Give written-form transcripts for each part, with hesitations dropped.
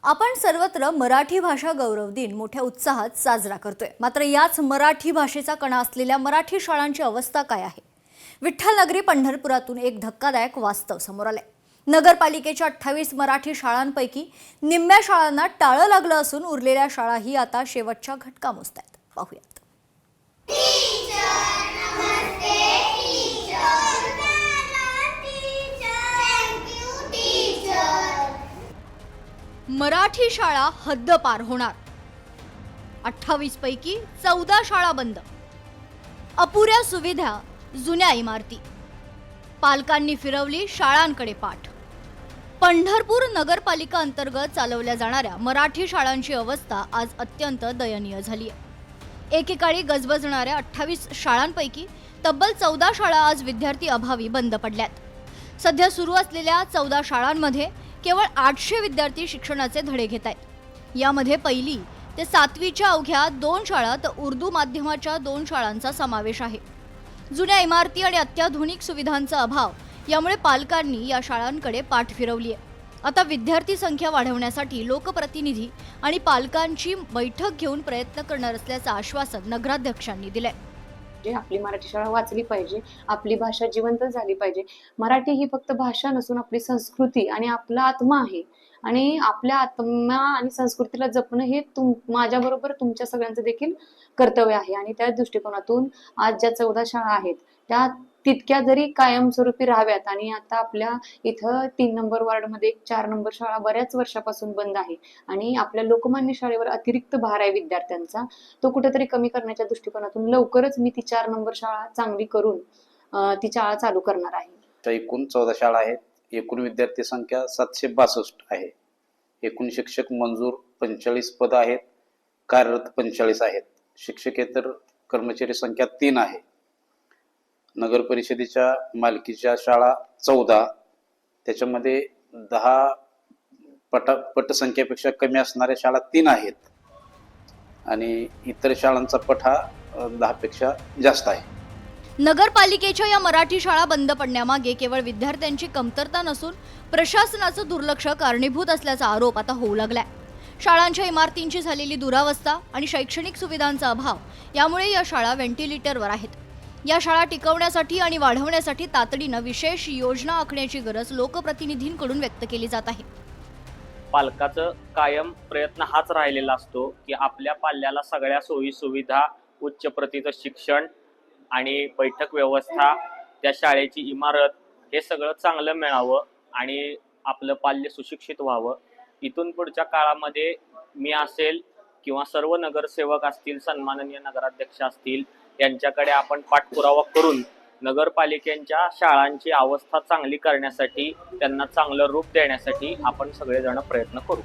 आपण सर्वत्र मराठी भाषा गौरव दिन मोठ्या उत्साहात साजरा करतोय। मात्र याच मराठी भाषेचा कणा असलेल्या मराठी शाळांची अवस्था काय आहे? विठ्ठल नगरी पंढरपुरातून एक धक्कादायक वास्तव समोर आले। नगरपालिकेच्या 28 मराठी शाळांपैकी निम्म्या शाळांना टाळं लागलं असून उरलेल्या शाळाही आता शेवटच्या घटका मोजतायत। पाहूयात। मराठी शाळा हद्द पार होणार। 28 पैकी 14 शाळा बंद, अपुऱ्या सुविधा, जुन्या इमारती, पालकांनी फिरवली शाळांकडे पाठ। पंढरपूर नगरपालिका अंतर्गत चालवल्या जाणाऱ्या मराठी शाळांची अवस्था आज अत्यंत दयनीय झाली आहे। एकेकाळी गजबजणाऱ्या 28 शाळांपैकी तब्बल 14 शाळा आज विद्यार्थी अभावी बंद पडल्यात। सध्या सुरू असलेल्या 14 शाळांमध्ये केवळ 800 विद्यार्थी शिक्षणाचे धडे घेत आहेत। यामध्ये पहिली ते 7वीच्या अवघ्या 2 शाळा तर उर्दू माध्यमाच्या 2 शाळांचा समावेश आहे। जुन्या इमारती आणि अत्याधुनिक सुविधांचा अभाव यामुळे पालकांनी या शाळांकडे पाठ फिरवली आहे। आता विद्यार्थी संख्या वाढवण्यासाठी लोकप्रतिनिधी आणि पालकांची बैठक घेऊन प्रयत्न करणार असल्याचं आश्वासन नगराध्यक्षांनी दिलंय। आपली मराठी शाळा वाचली पाहिजे, आपली भाषा जिवंत झाली पाहिजे। मराठी ही फक्त भाषा नसून आपली संस्कृती आणि आपला आत्मा आहे आणि आपल्या आत्मा आणि संस्कृतीला जपणं हे माझ्याबरोबर तुमच्या सगळ्यांचं देखील कर्तव्य आहे। आणि त्या दृष्टिकोनातून आज ज्या 14 शाळा आहेत त्या तितक्या जरी कायमस्वरूपी राहाव्यात। आणि आता आपल्या इथं 3 नंबर वार्डमध्ये 4 नंबर शाळा बऱ्याच वर्षापासून बंद आहे आणि आपल्या लोकमान्य शाळेवर अतिरिक्त भार आहे विद्यार्थ्यांचा, तो कुठेतरी कमी करण्याच्या दृष्टिकोनातून लवकरच मी ती 4 नंबर शाळा चांगली करून ती शाळा चालू करणार आहे। एकूण 14 शाळा आहेत। एकूण विद्यार्थी संख्या 762 आहे। एकूण शिक्षक मंजूर 45 पद आहेत, कार्यरत 45 आहेत। शिक्षकेतर कर्मचारी संख्या 3 आहे। नगर परिषदेच्या मालकीच्या शाळा 14, त्याच्यामध्ये 10 पटसंख्येपेक्षा कमी असणाऱ्या शाळा 3 आहेत आणि इतर शाळांचा पट हा 10 पेक्षा जास्त आहे। नगरपालिकेच्या या मराठी शाळा बंद पडण्यामागे केवळ विद्यार्थ्यांची कमतरता नसून प्रशासनाचं दुर्लक्ष कारणीभूत असल्याचा आरोप आता होऊ लागलाय। शाळांच्या इमारतींची झालेली दुरावस्था आणि शैक्षणिक सुविधांचा अभाव यामुळे या शाळा व्हेंटिलेटरवर आहेत। या शाळा टिकवण्यासाठी आणि वाढवण्यासाठी तातडीनं विशेष योजना आखण्याची गरज लोकप्रतिनिधींकडून व्यक्त केली जात आहे। पालकाचं कायम प्रयत्न हाच राहिलेला असतो की आपल्या पाल्याला सगळ्या सोयी सुविधा, उच्च प्रतीचं शिक्षण आणि बैठक व्यवस्था, त्या शाळेची इमारत हे सगळं चांगलं मिळावं आणि आपलं पाल्य सुशिक्षित व्हावं। इथून पुढच्या काळामध्ये मी असेल किंवा सर्व नगरसेवक असतील, सन्माननीय नगराध्यक्ष असतील, यांच्याकडे आपण पाठपुरावा करून नगरपालिकेच्या शाळांची अवस्था चांगली करण्यासाठी, त्यांना चांगलं रूप देण्यासाठी आपण सगळेजण प्रयत्न करू।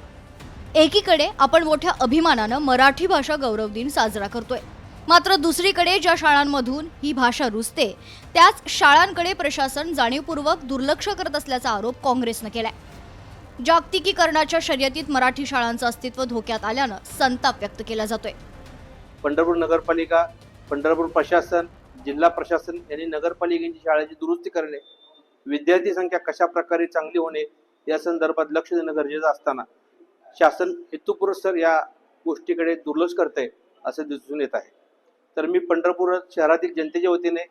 एकीकडे आपण मोठ्या अभिमानानं मराठी भाषा गौरव दिन साजरा करतोय, मात्र दुसरीकडे ज्या शाळांमधून ही भाषा रुजते त्याच शाळांकडे प्रशासन जाणीवपूर्वक दुर्लक्ष करत असल्याचा आरोप काँग्रेसनं केलाय। जागतिकीकरणाच्या शर्यतीत मराठी शाळांचं अस्तित्व धोक्यात आल्यानं संताप व्यक्त केला जातोय। पंढरपूर नगरपालिका, पंढरपूर प्रशासन, जिल्हा प्रशासन यांनी नगरपालिकेची शाळेची दुरुस्ती करणे, विद्यार्थी संख्या कशा प्रकारे चांगली होणे या संदर्भात लक्ष देणं गरजेचं असताना शासन हेतुपुरस्सर या गोष्टीकडे दुर्लक्ष करते असं दिसून येत आहे। तर मी पंढरपूर शहरातील जनतेच्या वतीने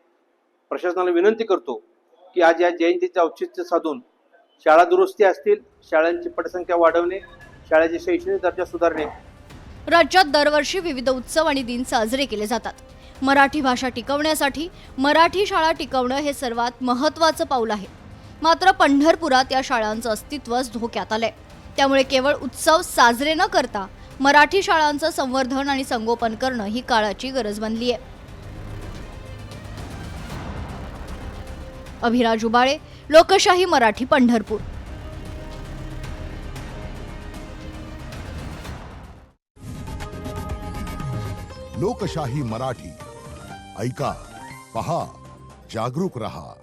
प्रशासनाला विनंती करतो की आज या जयंतीचे औचित्य साधून शाळा दुरुस्ती असतील, शाळांची पटसंख्या वाढवणे, शाळेचे शैक्षणिक दर्जा सुधारणे। राज्यात दरवर्षी विविध उत्सव आणि दिन साजरे केले जातात। मराठी भाषा टिकवण्यासाठी मराठी शाळा टिकवणं हे सर्वात महत्त्वाचं पाऊल आहे। मात्र पंढरपुरात या शाळांचं अस्तित्वच धोक्यात आलंय। त्यामुळे केवळ उत्सव साजरे न करता मराठी शाळांचं संवर्धन आणि संगोपन करणं ही काळाची गरज बनली आहे। अभिराज उबाळे, लोकशाही मराठी, पंढरपूर। लोकशाही मराठी, ऐका, पहा, जागरूक रहा।